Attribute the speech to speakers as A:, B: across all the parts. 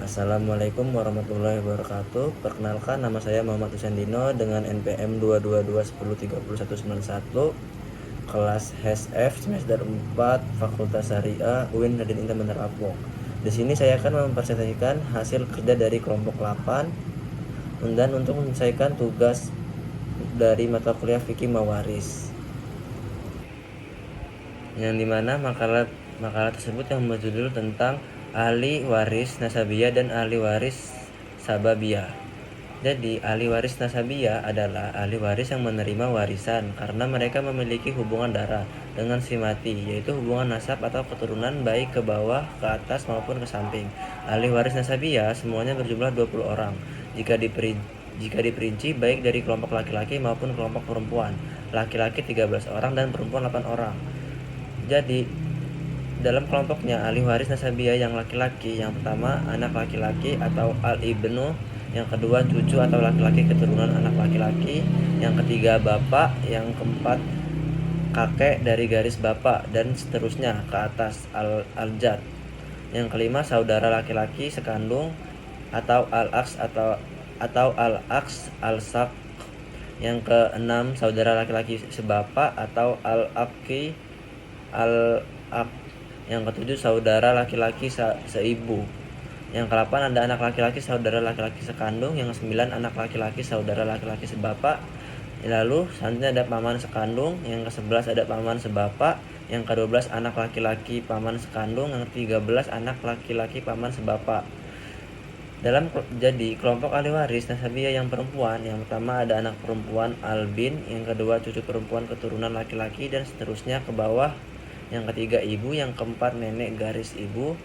A: Assalamualaikum warahmatullahi wabarakatuh. Perkenalkan, nama saya Muhammad Husendino dengan NPM 222103191, kelas HSF semester 4, Fakultas Syariah UIN Raden Intan Bandar Lampung. Di sini saya akan mempresentasikan hasil kerja dari kelompok 8 dan untuk menyelesaikan tugas dari mata kuliah Fikih Mawaris, yang dimana makalah tersebut yang berjudul tentang ahli waris nasabiyah dan ahli waris sababiyah. Jadi, ahli waris nasabiyah adalah ahli waris yang menerima warisan karena mereka memiliki hubungan darah dengan si mati, yaitu hubungan nasab atau keturunan baik ke bawah, ke atas maupun ke samping. Ahli waris nasabiyah semuanya berjumlah 20 orang. Jika diperinci baik dari kelompok laki-laki maupun kelompok perempuan. Laki-laki 13 orang dan perempuan 8 orang. Jadi, dalam kelompoknya ahli waris nasabiyah yang laki-laki, yang pertama anak laki-laki atau al-ibnu, yang kedua cucu atau laki-laki keturunan anak laki-laki, yang ketiga bapak, yang keempat kakek dari garis bapak, dan seterusnya ke atas al-jad. Yang kelima saudara laki-laki sekandung atau al-aks atau al-aks al-sak. Yang keenam saudara laki-laki sebapak atau al-akki al-ak. Yang ketujuh saudara laki-laki seibu. Yang ke-8 ada anak laki-laki saudara laki-laki sekandung. Yang ke-9 anak laki-laki saudara laki-laki sebapak. Lalu selanjutnya ada paman sekandung. Yang ke-11 ada paman sebapak. Yang ke-12 anak laki-laki paman sekandung. Yang ke-13 anak laki-laki paman sebapak. Jadi kelompok ahli waris nasabiyah yang perempuan, yang pertama ada anak perempuan albin, yang kedua cucu perempuan keturunan laki-laki, dan seterusnya ke bawah. Yang ketiga ibu, yang keempat nenek garis ibu,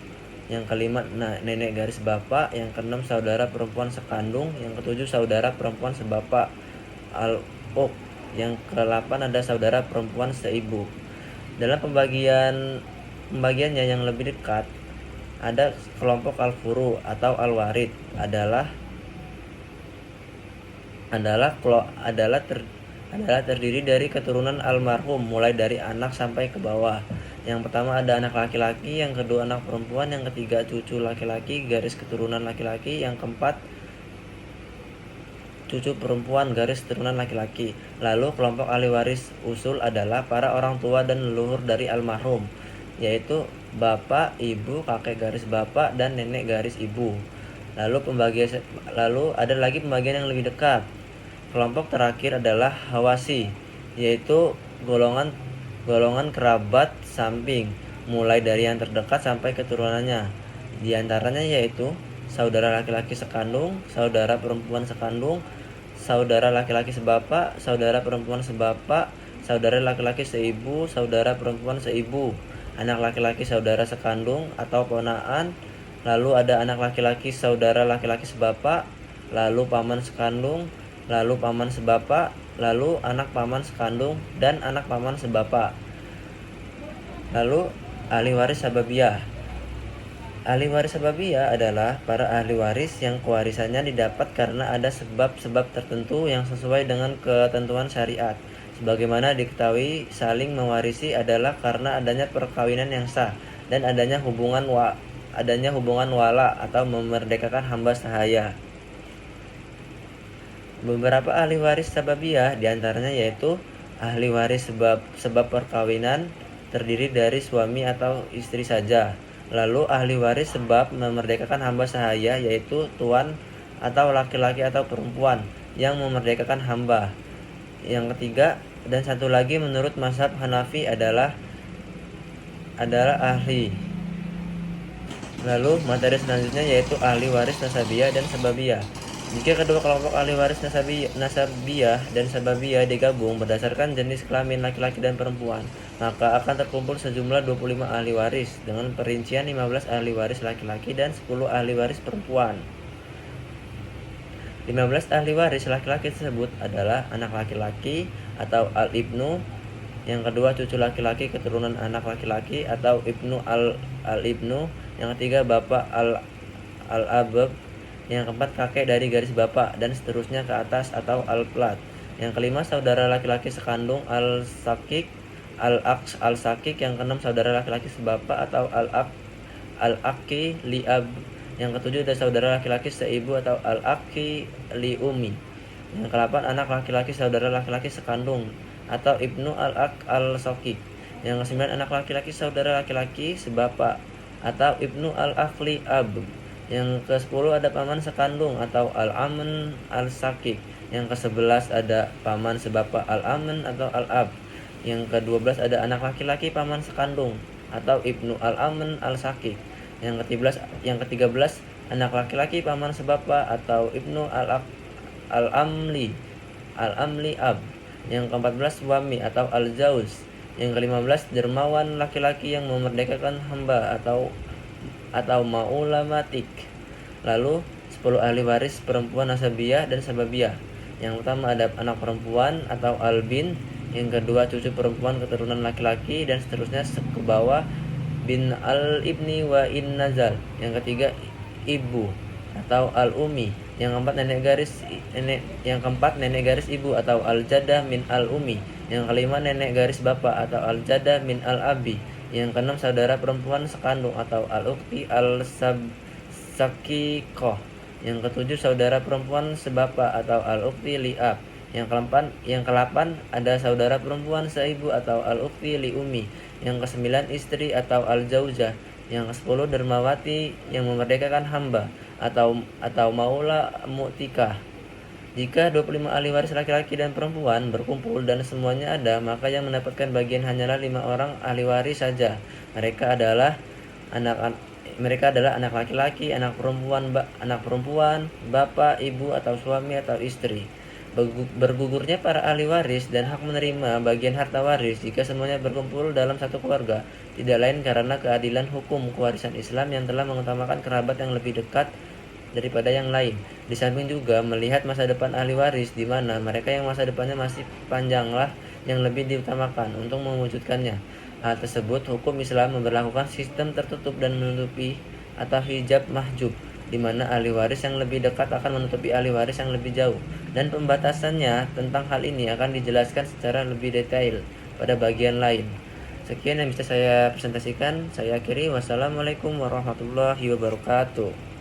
A: yang kelima nenek garis bapak, yang keenam saudara perempuan sekandung, yang ketujuh saudara perempuan sebapak al-uk, yang ke-8 ada saudara perempuan seibu. Dalam pembagiannya yang lebih dekat, ada kelompok al-furu atau al-warid adalah terdiri dari keturunan almarhum mulai dari anak sampai ke bawah. Yang pertama ada anak laki-laki, yang kedua anak perempuan, yang ketiga cucu laki-laki garis keturunan laki-laki, yang keempat cucu perempuan garis keturunan laki-laki. Lalu kelompok ahli waris usul adalah para orang tua dan leluhur dari almarhum, yaitu bapak, ibu, kakek garis bapak, dan nenek garis ibu. Lalu ada lagi pembagian yang lebih dekat. Kelompok terakhir adalah hawasi, yaitu golongan kerabat samping, mulai dari yang terdekat sampai keturunannya. Di antaranya yaitu saudara laki-laki sekandung, saudara perempuan sekandung, saudara laki-laki sebapak, saudara perempuan sebapak, saudara laki-laki seibu, saudara perempuan seibu, anak laki-laki saudara sekandung atau ponaan, lalu ada anak laki-laki saudara laki-laki sebapak, lalu paman sekandung, lalu paman sebapak, lalu anak paman sekandung, dan anak paman sebapak. Lalu ahli waris sababiyah. Ahli waris sababiyah adalah para ahli waris yang kewarisannya didapat karena ada sebab-sebab tertentu yang sesuai dengan ketentuan syariat. Sebagaimana diketahui, saling mewarisi adalah karena adanya perkawinan yang sah dan adanya hubungan wala atau memerdekakan hamba sahaya. Beberapa ahli waris sababiyah diantaranya yaitu ahli waris sebab perkawinan terdiri dari suami atau istri saja. Lalu ahli waris sebab memerdekakan hamba sahaya yaitu tuan atau laki-laki atau perempuan yang memerdekakan hamba. Yang ketiga dan satu lagi menurut mazhab Hanafi adalah ahli. Lalu materi selanjutnya yaitu ahli waris nasabiyah dan sababiyah. Jika kedua kelompok ahli waris nasabiyah dan sababiyah digabung berdasarkan jenis kelamin laki-laki dan perempuan, maka akan terkumpul sejumlah 25 ahli waris dengan perincian 15 ahli waris laki-laki dan 10 ahli waris perempuan. 15 ahli waris laki-laki tersebut adalah anak laki-laki atau al-ibnu, yang kedua cucu laki-laki keturunan anak laki-laki atau ibnu al-ibnu, yang ketiga bapak al-abab, yang keempat kakek dari garis bapak, dan seterusnya ke atas atau al-plat. Yang kelima saudara laki-laki sekandung al-sakik, al-aks al-sakik. Yang keenam saudara laki-laki sebapak atau al-akki li'ab. Yang ketujuh ada saudara laki-laki seibu atau al-akhi li umi. Yang ke-8 anak laki-laki saudara laki-laki sekandung atau ibnu al-ak al-sokik. Yang ke-9 anak laki-laki saudara laki-laki sebapa atau ibnu al-akhli ab. Yang ke-10 ada paman sekandung atau al-amen al-sakik. Yang ke-11 ada paman sebapa al-amen atau al-ab. Yang ke-12 ada anak laki-laki paman sekandung atau ibnu al-amen al-sakik. Yang ke-13 anak laki-laki paman sebapa atau ibnu al-amli ab. Yang ke-14 suami atau al-zauz. Yang ke-15 dermawan laki-laki yang memerdekakan hamba atau maulamatik. Lalu 10 ahli waris perempuan nasabiyah dan sababiyah. Yang pertama ada anak perempuan atau albin, yang kedua cucu perempuan keturunan laki-laki, dan seterusnya ke bawah bin al-ibni wa in nazal. Yang ketiga ibu atau al-umi. Yang keempat nenek garis ibu atau al-jadah min al-umi. Yang kelima nenek garis bapak atau al-jadah min al-abi. Yang keenam saudara perempuan sekandung atau al-ukti al-sakikoh. Yang ketujuh saudara perempuan sebapa atau al-ukti li'ab. Yang ke-8 ada saudara perempuan seibu atau al-ukti li umi. Yang ke-9 istri atau al-jauzah. Yang ke-10 dermawati yang memerdekakan hamba atau maula mu'tikah. Jika 25 ahli waris laki-laki dan perempuan berkumpul dan semuanya ada, maka yang mendapatkan bagian hanyalah 5 orang ahli waris saja. Mereka adalah anak laki-laki, anak perempuan, bapak, ibu atau suami atau istri. Bergugurnya para ahli waris dan hak menerima bagian harta waris jika semuanya berkumpul dalam satu keluarga, tidak lain karena keadilan hukum kewarisan Islam yang telah mengutamakan kerabat yang lebih dekat daripada yang lain. Di samping juga melihat masa depan ahli waris, di mana mereka yang masa depannya masih panjanglah yang lebih diutamakan untuk mewujudkannya. Hal tersebut, hukum Islam memberlakukan sistem tertutup dan menutupi atau hijab mahjub, di mana ahli waris yang lebih dekat akan menutupi ahli waris yang lebih jauh, dan pembatasannya tentang hal ini akan dijelaskan secara lebih detail pada bagian lain. Sekian yang bisa saya presentasikan. Saya akhiri. Wassalamualaikum warahmatullahi wabarakatuh.